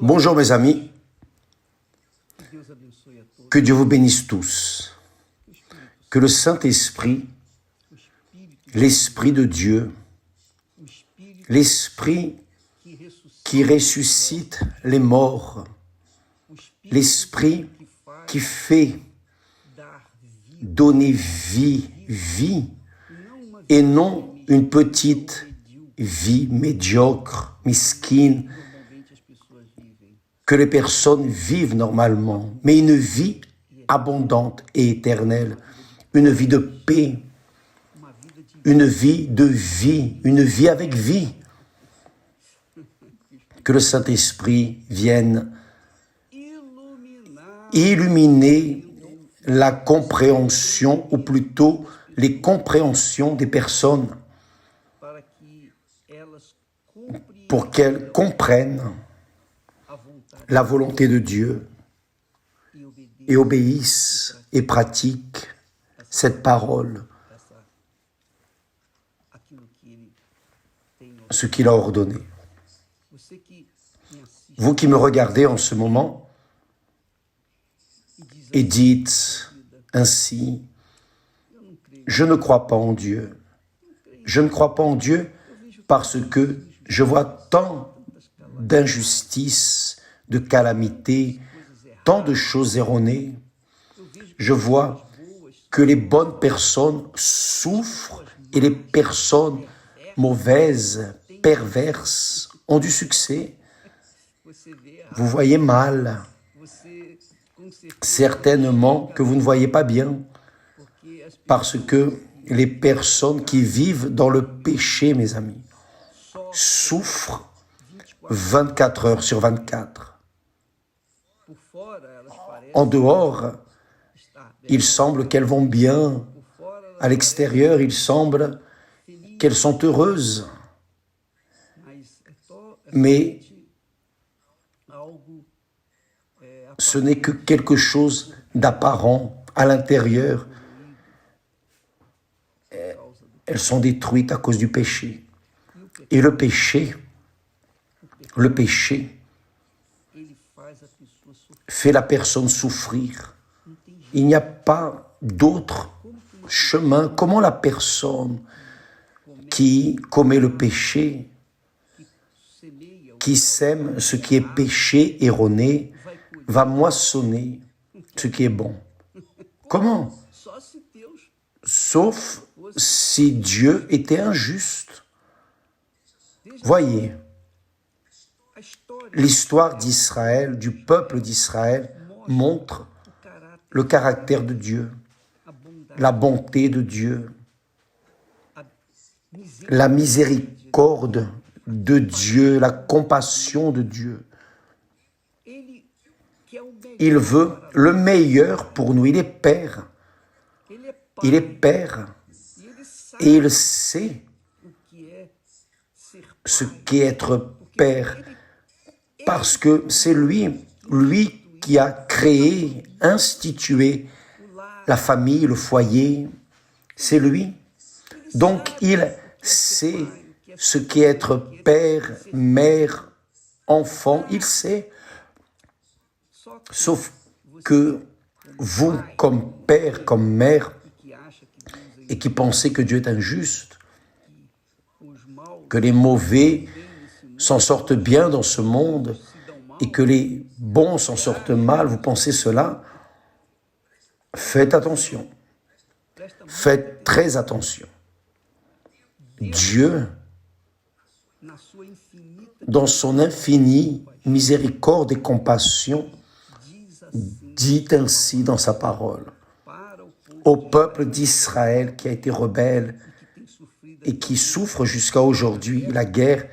Bonjour mes amis, que Dieu vous bénisse tous, que le Saint-Esprit, l'Esprit de Dieu, l'Esprit qui ressuscite les morts, l'Esprit qui fait donner vie, et non une petite vie médiocre, mesquine, que les personnes vivent normalement, mais une vie abondante et éternelle, une vie de paix, une vie de vie, une vie avec vie. Que le Saint-Esprit vienne illuminer la compréhension, ou plutôt les compréhensions des personnes, pour qu'elles comprennent la volonté de Dieu et obéissent et pratiquent cette parole, ce qu'il a ordonné. Vous qui me regardez en ce moment et dites ainsi, je ne crois pas en Dieu. Je ne crois pas en Dieu parce que je vois tant d'injustices, de calamités, tant de choses erronées. Je vois que les bonnes personnes souffrent et les personnes mauvaises, perverses, ont du succès. Vous voyez mal. Certainement que vous ne voyez pas bien, parce que les personnes qui vivent dans le péché, mes amis, souffrent 24 heures sur 24. En dehors, il semble qu'elles vont bien. À l'extérieur, il semble qu'elles sont heureuses. Mais ce n'est que quelque chose d'apparent à l'intérieur. Elles sont détruites à cause du péché. Et le péché fait la personne souffrir. Il n'y a pas d'autre chemin. Comment la personne qui commet le péché, qui sème ce qui est péché erroné, va moissonner ce qui est bon? Comment? Sauf si Dieu était injuste. Voyez, l'histoire d'Israël, du peuple d'Israël, montre le caractère de Dieu, la bonté de Dieu, la miséricorde de Dieu, la compassion de Dieu. Il veut le meilleur pour nous. Il est Père. Il est Père. Et il sait ce qu'est être Père. Parce que c'est lui qui a créé, institué la famille, le foyer. C'est lui. Donc il sait ce qu'est être père, mère, enfant. Il sait. Sauf que vous, comme père, comme mère, et qui pensez que Dieu est injuste, que les mauvais s'en sortent bien dans ce monde et que les bons s'en sortent mal, vous pensez cela? Faites attention. Faites très attention. Dieu, dans son infinie miséricorde et compassion, dit ainsi dans sa parole au peuple d'Israël qui a été rebelle et qui souffre jusqu'à aujourd'hui la guerre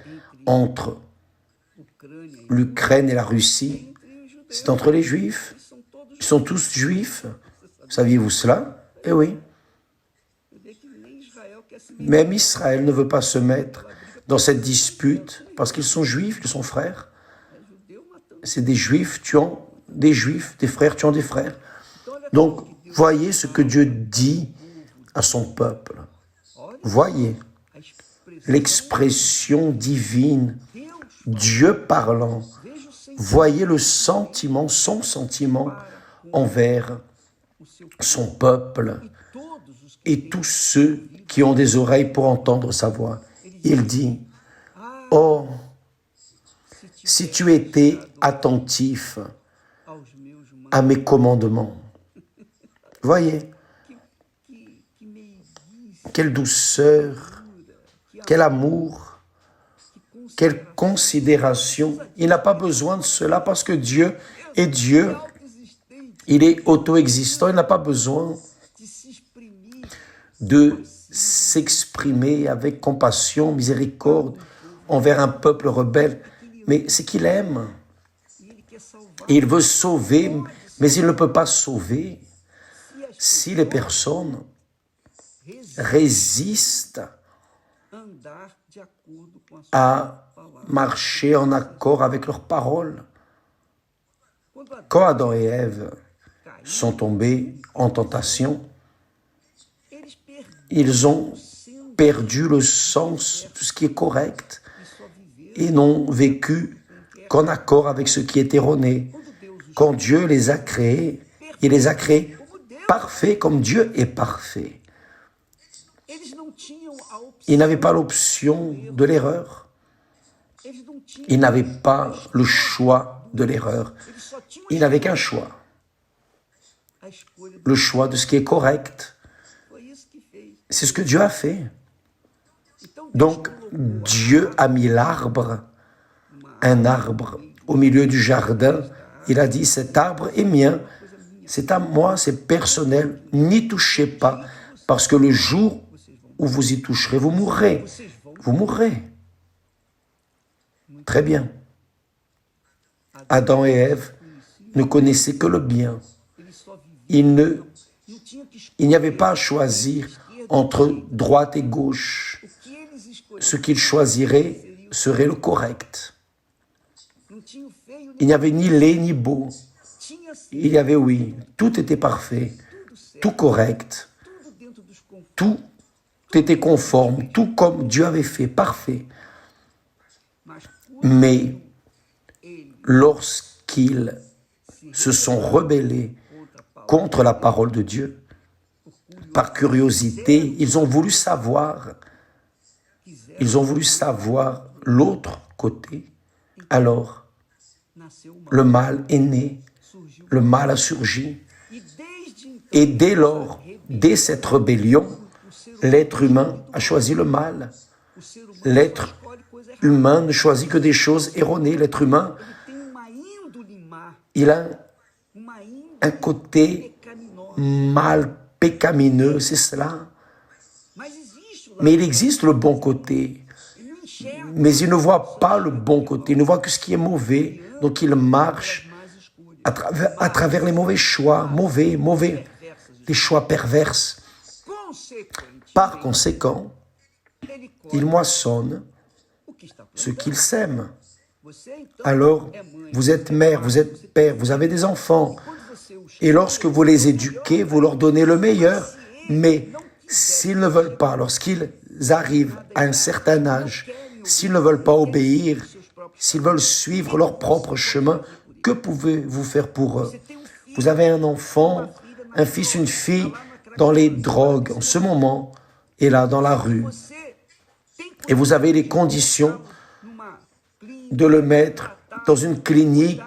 entre l'Ukraine et la Russie. C'est entre les Juifs. Ils sont tous Juifs. Saviez-vous cela? Eh oui. Même Israël ne veut pas se mettre dans cette dispute parce qu'ils sont Juifs, ils sont frères. C'est des Juifs tuant des Juifs, des frères tuant des frères. Donc, voyez ce que Dieu dit à son peuple. Voyez l'expression divine, Dieu parlant. Voyez le sentiment, son sentiment envers son peuple et tous ceux qui ont des oreilles pour entendre sa voix. Il dit, « Oh, si tu étais attentif à mes commandements. » Voyez, quelle douceur, quel amour, quelle considération. Il n'a pas besoin de cela parce que Dieu est Dieu. Il est auto-existant, il n'a pas besoin de s'exprimer avec compassion, miséricorde envers un peuple rebelle. Mais c'est qu'il aime. Et il veut sauver, mais il ne peut pas sauver si les personnes résistent à marcher en accord avec leurs paroles. Quand Adam et Ève sont tombés en tentation, ils ont perdu le sens de ce qui est correct et n'ont vécu qu'en accord avec ce qui est erroné. Quand Dieu les a créés, il les a créés parfaits comme Dieu est parfait. Ils n'avaient pas l'option de l'erreur. Ils n'avaient pas le choix de l'erreur. Ils n'avaient qu'un choix. Le choix de ce qui est correct. C'est ce que Dieu a fait. Donc, Dieu a mis l'arbre, un arbre, au milieu du jardin. Il a dit, cet arbre est mien, c'est à moi, c'est personnel. N'y touchez pas, parce que le jour où vous y toucherez, vous mourrez. Vous mourrez. Très bien. Adam et Ève ne connaissaient que le bien. Il n'y avait pas à choisir entre droite et gauche. Ce qu'ils choisiraient serait le correct. Il n'y avait ni laid ni beau. Il y avait, oui, tout était parfait, tout correct, tout était conforme, tout comme Dieu avait fait, parfait. Mais lorsqu'ils se sont rebellés contre la parole de Dieu, par curiosité, ils ont voulu savoir l'autre côté. Alors, le mal est né, le mal a surgi. Et dès lors, dès cette rébellion, l'être humain a choisi le mal. L'être humain ne choisit que des choses erronées. L'être humain, il a un côté mal pécamineux, c'est cela. Mais il existe le bon côté. Mais il ne voit pas le bon côté, il ne voit que ce qui est mauvais. Donc il marche à travers les mauvais choix, mauvais, des choix perverses. Par conséquent, il moissonne ce qu'il sème. Alors, vous êtes mère, vous êtes père, vous avez des enfants. Et lorsque vous les éduquez, vous leur donnez le meilleur. Mais s'ils ne veulent pas, lorsqu'ils arrivent à un certain âge, s'ils ne veulent pas obéir, s'ils veulent suivre leur propre chemin, que pouvez-vous faire pour eux? Vous avez un enfant, un fils, une fille dans les drogues en ce moment, et là, dans la rue. Et vous avez les conditions de le mettre dans une clinique,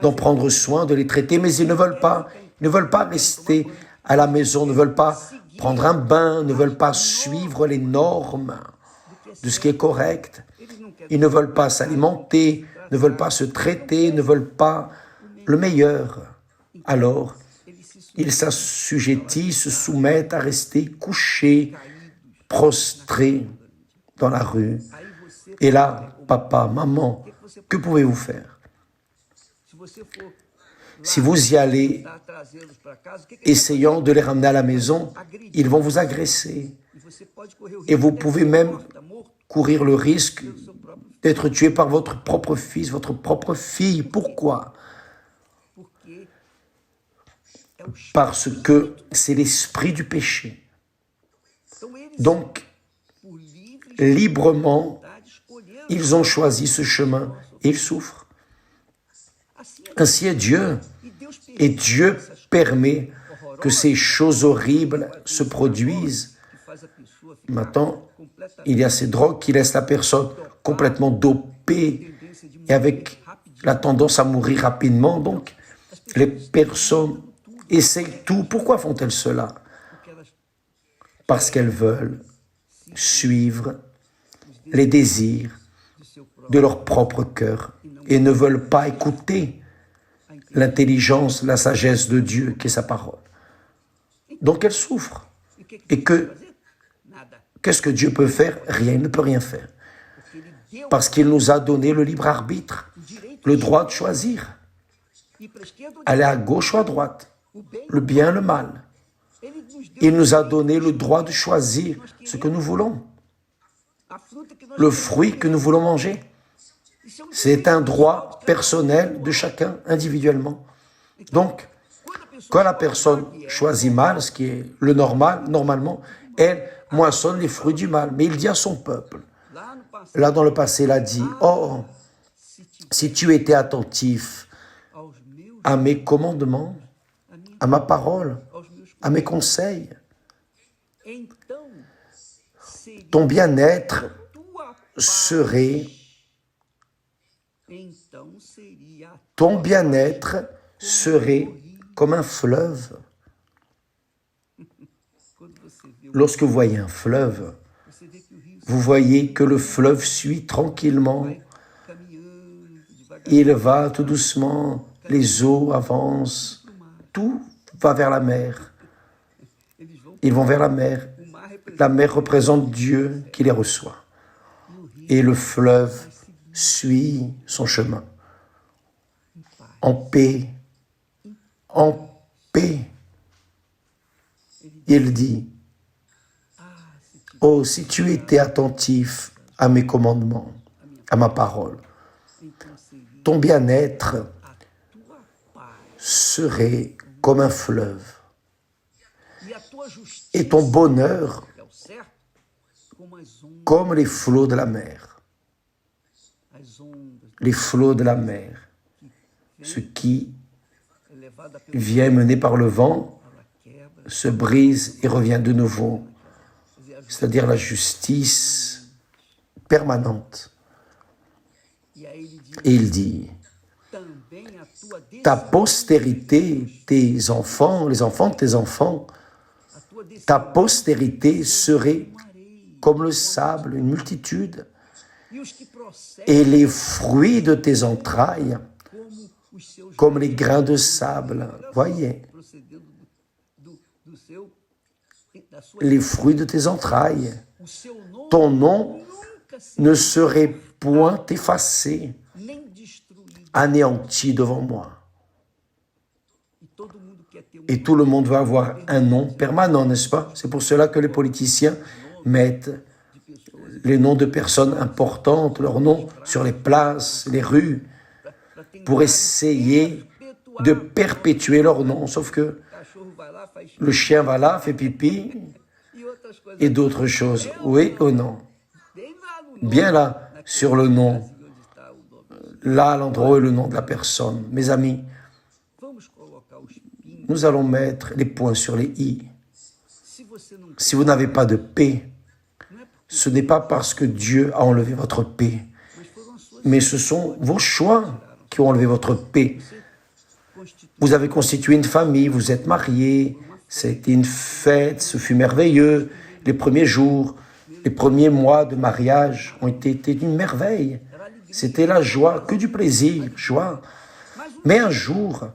d'en prendre soin, de les traiter, mais ils ne veulent pas rester à la maison, ne veulent pas prendre un bain, ne veulent pas suivre les normes de ce qui est correct. Ils ne veulent pas s'alimenter, ne veulent pas se traiter, ne veulent pas le meilleur. Alors, ils s'assujettissent, se soumettent à rester couchés, prostrés dans la rue. Et là, papa, maman, que pouvez-vous faire? Si vous y allez, essayant de les ramener à la maison, ils vont vous agresser. Et vous pouvez même courir le risque d'être tué par votre propre fils, votre propre fille. Pourquoi? Parce que c'est l'esprit du péché. Donc, librement, ils ont choisi ce chemin et ils souffrent. Ainsi est Dieu. Et Dieu permet que ces choses horribles se produisent. Maintenant, il y a ces drogues qui laissent la personne complètement dopée et avec la tendance à mourir rapidement. Donc, les personnes essayent tout. Pourquoi font-elles cela? Parce qu'elles veulent suivre les désirs de leur propre cœur et ne veulent pas écouter l'intelligence, la sagesse de Dieu qui est sa parole. Donc elles souffrent. Et qu'est-ce que Dieu peut faire? Rien, il ne peut rien faire. Parce qu'il nous a donné le libre arbitre, le droit de choisir. Aller à gauche ou à droite, le bien, le mal. Il nous a donné le droit de choisir ce que nous voulons. Le fruit que nous voulons manger. C'est un droit personnel de chacun, individuellement. Donc, quand la personne choisit mal, ce qui est le normal, normalement, elle moissonne les fruits du mal. Mais il dit à son peuple, là dans le passé, il a dit, « Oh, si tu étais attentif à mes commandements, à ma parole, à mes conseils, ton bien-être serait comme un fleuve. » Lorsque vous voyez un fleuve, vous voyez que le fleuve suit tranquillement. Il va tout doucement, les eaux avancent, tout va vers la mer. Ils vont vers la mer. La mer représente Dieu qui les reçoit. Et le fleuve suit son chemin. En paix. En paix. Il dit, « Oh, si tu étais attentif à mes commandements, à ma parole, ton bien-être serait comme un fleuve. Et ton bonheur comme les flots de la mer. » Les flots de la mer. Ce qui vient mené par le vent se brise et revient de nouveau. C'est-à-dire la justice permanente. Et il dit, ta postérité, tes enfants, les enfants de tes enfants, ta postérité serait comme le sable, une multitude, et les fruits de tes entrailles comme les grains de sable. Voyez, les fruits de tes entrailles. Ton nom ne serait point effacé, anéanti devant moi. Et tout le monde va avoir un nom permanent, n'est-ce pas? C'est pour cela que les politiciens mettent les noms de personnes importantes, leurs noms sur les places, les rues, pour essayer de perpétuer leur nom. Sauf que le chien va là, fait pipi, et d'autres choses. Oui ou non? Bien là, sur le nom. Là, à l'endroit où est le nom de la personne. Mes amis, nous allons mettre les points sur les i. Si vous n'avez pas de paix, ce n'est pas parce que Dieu a enlevé votre paix, mais ce sont vos choix qui ont enlevé votre paix. Vous avez constitué une famille, vous êtes mariés, c'était une fête, ce fut merveilleux. Les premiers jours, les premiers mois de mariage ont été une merveille. C'était la joie, que du plaisir, joie. Mais un jour,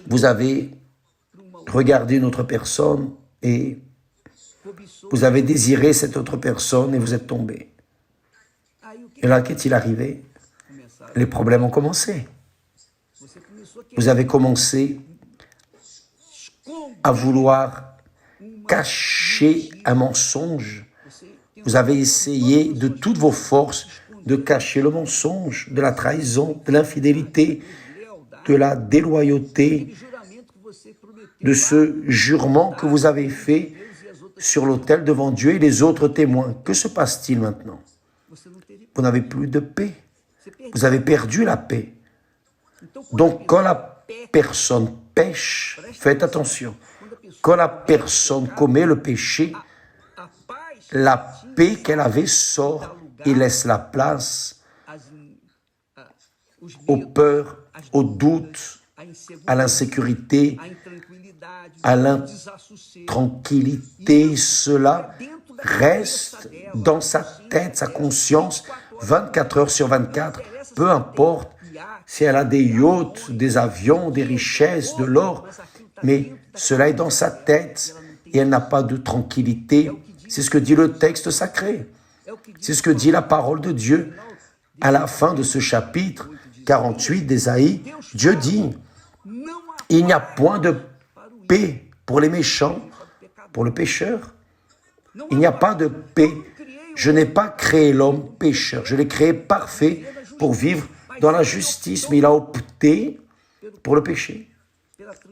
vous avez regardé une autre personne et vous avez désiré cette autre personne et vous êtes tombé. Et là, qu'est-il arrivé? Les problèmes ont commencé. Vous avez commencé à vouloir cacher un mensonge. Vous avez essayé de toutes vos forces de cacher le mensonge, de la trahison, de l'infidélité, de la déloyauté, de ce jurement que vous avez fait sur l'autel devant Dieu et les autres témoins. Que se passe-t-il maintenant? Vous n'avez plus de paix. Vous avez perdu la paix. Donc, quand la personne pêche, faites attention, quand la personne commet le péché, la paix qu'elle avait sort et laisse la place aux peurs, aux doutes, à l'insécurité, à l'intranquillité. Cela reste dans sa tête, sa conscience, 24 heures sur 24, peu importe si elle a des yachts, des avions, des richesses, de l'or, mais cela est dans sa tête et elle n'a pas de tranquillité. C'est ce que dit le texte sacré. C'est ce que dit la parole de Dieu. À la fin de ce chapitre 48 d'Ésaïe, Dieu dit, il n'y a point de paix pour les méchants, pour le pécheur. Il n'y a pas de paix. Je n'ai pas créé l'homme pécheur. Je l'ai créé parfait pour vivre dans la justice, mais il a opté pour le péché,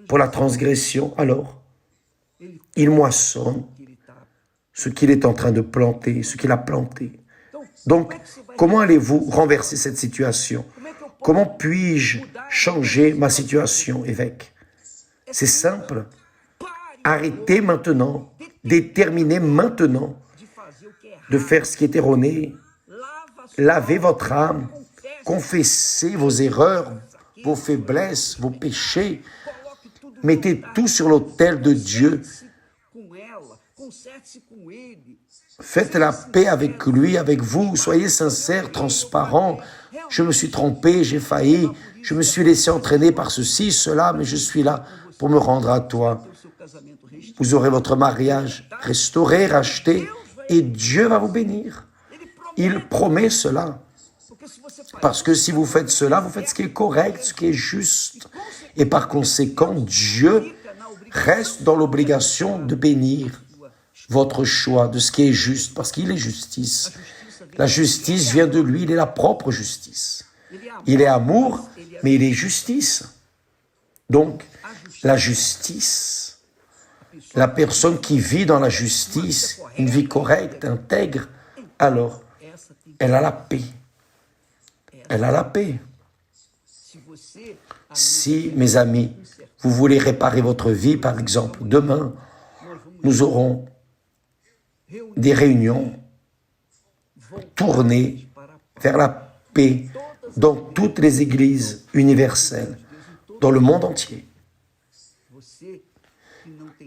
pour la transgression. Alors, il moissonne ce qu'il est en train de planter, ce qu'il a planté. Donc, comment allez-vous renverser cette situation? Comment puis-je changer ma situation, évêque? C'est simple. Arrêtez maintenant, déterminez maintenant de faire ce qui est erroné. Lavez votre âme, confessez vos erreurs, vos faiblesses, vos péchés. Mettez tout sur l'autel de Dieu. Faites la paix avec lui, avec vous. Soyez sincères, transparents. Je me suis trompé, j'ai failli. Je me suis laissé entraîner par ceci, cela, mais je suis là pour me rendre à toi. Vous aurez votre mariage restauré, racheté, et Dieu va vous bénir. Il promet cela. Parce que si vous faites cela, vous faites ce qui est correct, ce qui est juste. Et par conséquent, Dieu reste dans l'obligation de bénir votre choix de ce qui est juste, parce qu'il est justice. La justice vient de lui, il est la propre justice. Il est amour, mais il est justice. Donc, la justice, la personne qui vit dans la justice, une vie correcte, intègre, alors, elle a la paix. Elle a la paix. Si, mes amis, vous voulez réparer votre vie, par exemple, demain, nous aurons des réunions tournées vers la paix dans toutes les églises universelles, dans le monde entier.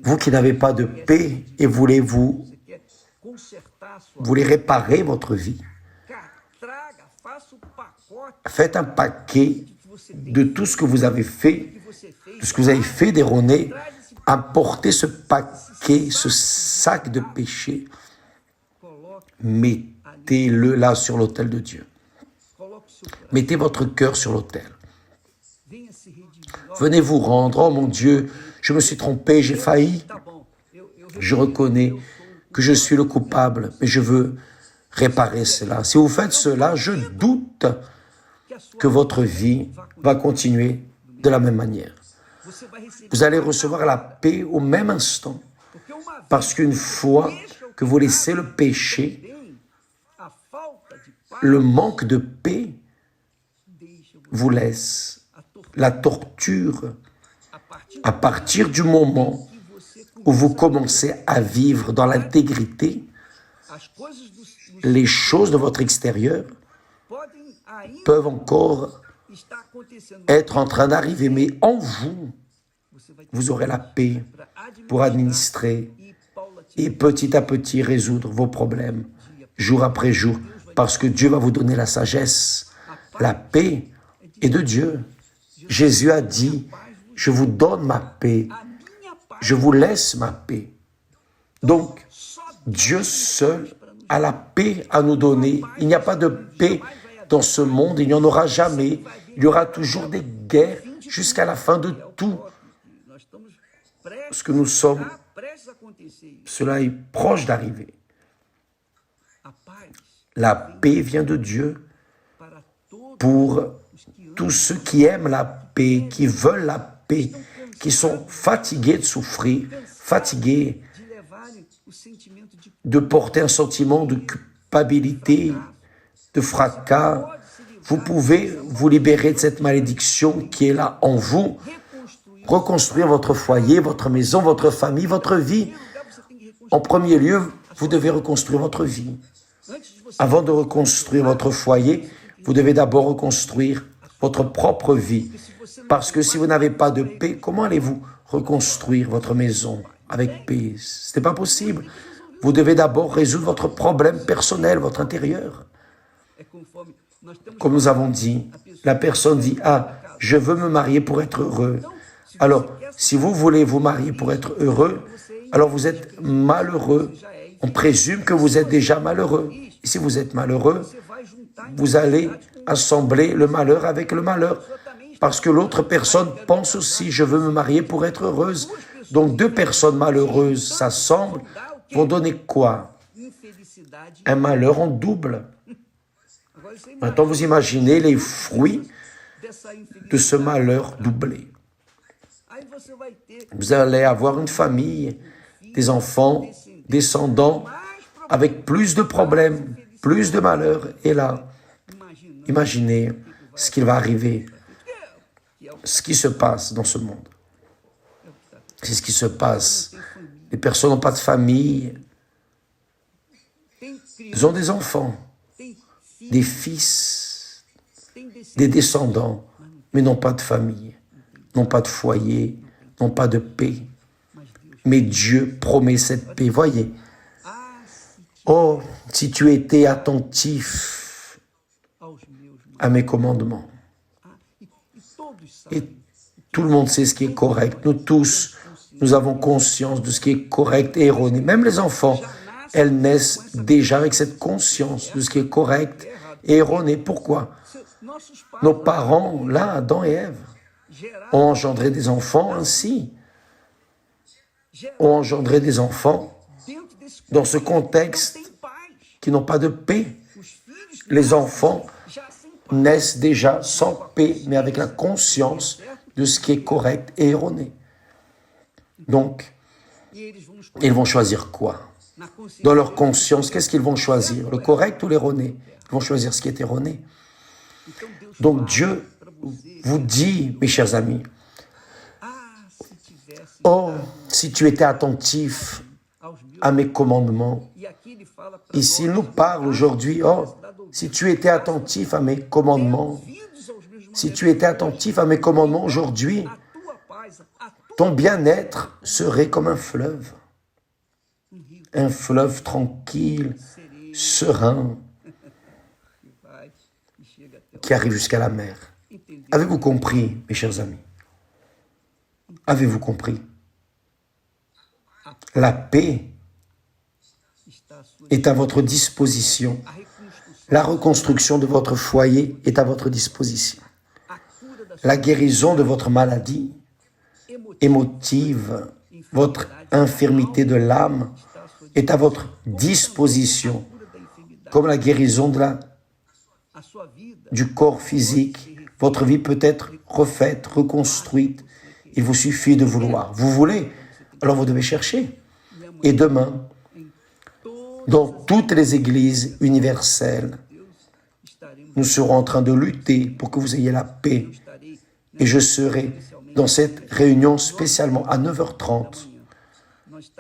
Vous qui n'avez pas de paix et voulez réparer votre vie, faites un paquet de tout ce que vous avez fait, de ce que vous avez fait d'erroné, apportez ce paquet, ce sac de péché, mettez-le là sur l'autel de Dieu. Mettez votre cœur sur l'autel. Venez vous rendre, oh mon Dieu, je me suis trompé, j'ai failli. Je reconnais que je suis le coupable, mais je veux réparer cela. Si vous faites cela, je doute que votre vie va continuer de la même manière. Vous allez recevoir la paix au même instant, parce qu'une fois que vous laissez le péché, le manque de paix vous laisse la torture à partir du moment où vous commencez à vivre dans l'intégrité. Les choses de votre extérieur peuvent encore être en train d'arriver, mais en vous, vous aurez la paix pour administrer et petit à petit résoudre vos problèmes, jour après jour, parce que Dieu va vous donner la sagesse. La paix est de Dieu. Jésus a dit, je vous donne ma paix, je vous laisse ma paix. Donc, Dieu seul a la paix à nous donner. Il n'y a pas de paix dans ce monde, il n'y en aura jamais. Il y aura toujours des guerres jusqu'à la fin de tout. Ce que nous sommes, cela est proche d'arriver. La paix vient de Dieu pour tous ceux qui aiment la paix, qui veulent la paix, qui sont fatigués de souffrir, fatigués de porter un sentiment de culpabilité, de fracas. vous pouvez vous libérer de cette malédiction qui est là en vous, reconstruire votre foyer, votre maison, votre famille, votre vie. En premier lieu, vous devez reconstruire votre vie. Avant de reconstruire votre foyer, vous devez d'abord reconstruire votre propre vie. Parce que si vous n'avez pas de paix, comment allez-vous reconstruire votre maison avec paix? Ce n'est pas possible. Vous devez d'abord résoudre votre problème personnel, votre intérieur. Comme nous avons dit, la personne dit « Ah, je veux me marier pour être heureux ». Alors, si vous voulez vous marier pour être heureux, alors vous êtes malheureux. On présume que vous êtes déjà malheureux. Et si vous êtes malheureux, vous allez assembler le malheur avec le malheur. Parce que l'autre personne pense aussi « Je veux me marier pour être heureuse ». Donc, deux personnes malheureuses s'assemblent, vont donner quoi? Un malheur en double. Maintenant, vous imaginez les fruits de ce malheur doublé. Vous allez avoir une famille, des enfants, descendants, avec plus de problèmes, plus de malheurs. Et là, imaginez ce qu'il va arriver, ce qui se passe dans ce monde. C'est ce qui se passe. Les personnes n'ont pas de famille. Ils ont des enfants, des fils, des descendants, mais n'ont pas de famille, n'ont pas de foyer, n'ont pas de paix. Mais Dieu promet cette paix. Voyez. Oh, si tu étais attentif à mes commandements. Et tout le monde sait ce qui est correct. Nous tous, nous avons conscience de ce qui est correct et erroné. Même les enfants, elles naissent déjà avec cette conscience de ce qui est correct et erroné. Pourquoi? Nos parents, là, Adam et Ève, ont engendré des enfants ainsi. Ont engendré des enfants dans ce contexte qui n'ont pas de paix. Les enfants naissent déjà sans paix, mais avec la conscience de ce qui est correct et erroné. Donc, ils vont choisir quoi? Dans leur conscience, qu'est-ce qu'ils vont choisir? Le correct ou l'erroné? Ils vont choisir ce qui est erroné. Donc Dieu vous dit, mes chers amis, oh, si tu étais attentif à mes commandements. Ici, il nous parle aujourd'hui, oh, si tu étais attentif à mes commandements, si tu étais attentif à mes commandements aujourd'hui, ton bien-être serait comme un fleuve tranquille, serein, qui arrive jusqu'à la mer. Avez-vous compris, mes chers amis? Avez-vous compris? La paix est à votre disposition. La reconstruction de votre foyer est à votre disposition. La guérison de votre maladie émotive, votre infirmité de l'âme est à votre disposition, comme la guérison du corps physique. Votre vie peut être refaite, reconstruite. Il vous suffit de vouloir. Vous voulez, alors vous devez chercher. Et demain, dans toutes les églises universelles, nous serons en train de lutter pour que vous ayez la paix. Et je serai dans cette réunion spécialement à 9h30.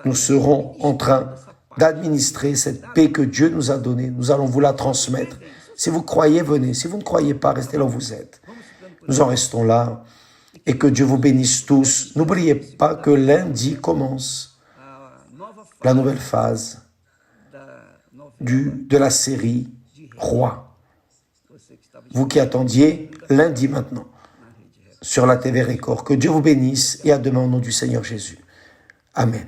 Nous serons en train d'administrer cette paix que Dieu nous a donnée. Nous allons vous la transmettre. Si vous croyez, venez. Si vous ne croyez pas, restez là où vous êtes. Nous en restons là. Et que Dieu vous bénisse tous. N'oubliez pas que lundi commence la nouvelle phase de la série Roi. Vous qui attendiez, lundi maintenant, sur la TV Record. Que Dieu vous bénisse et à demain au nom du Seigneur Jésus. Amen.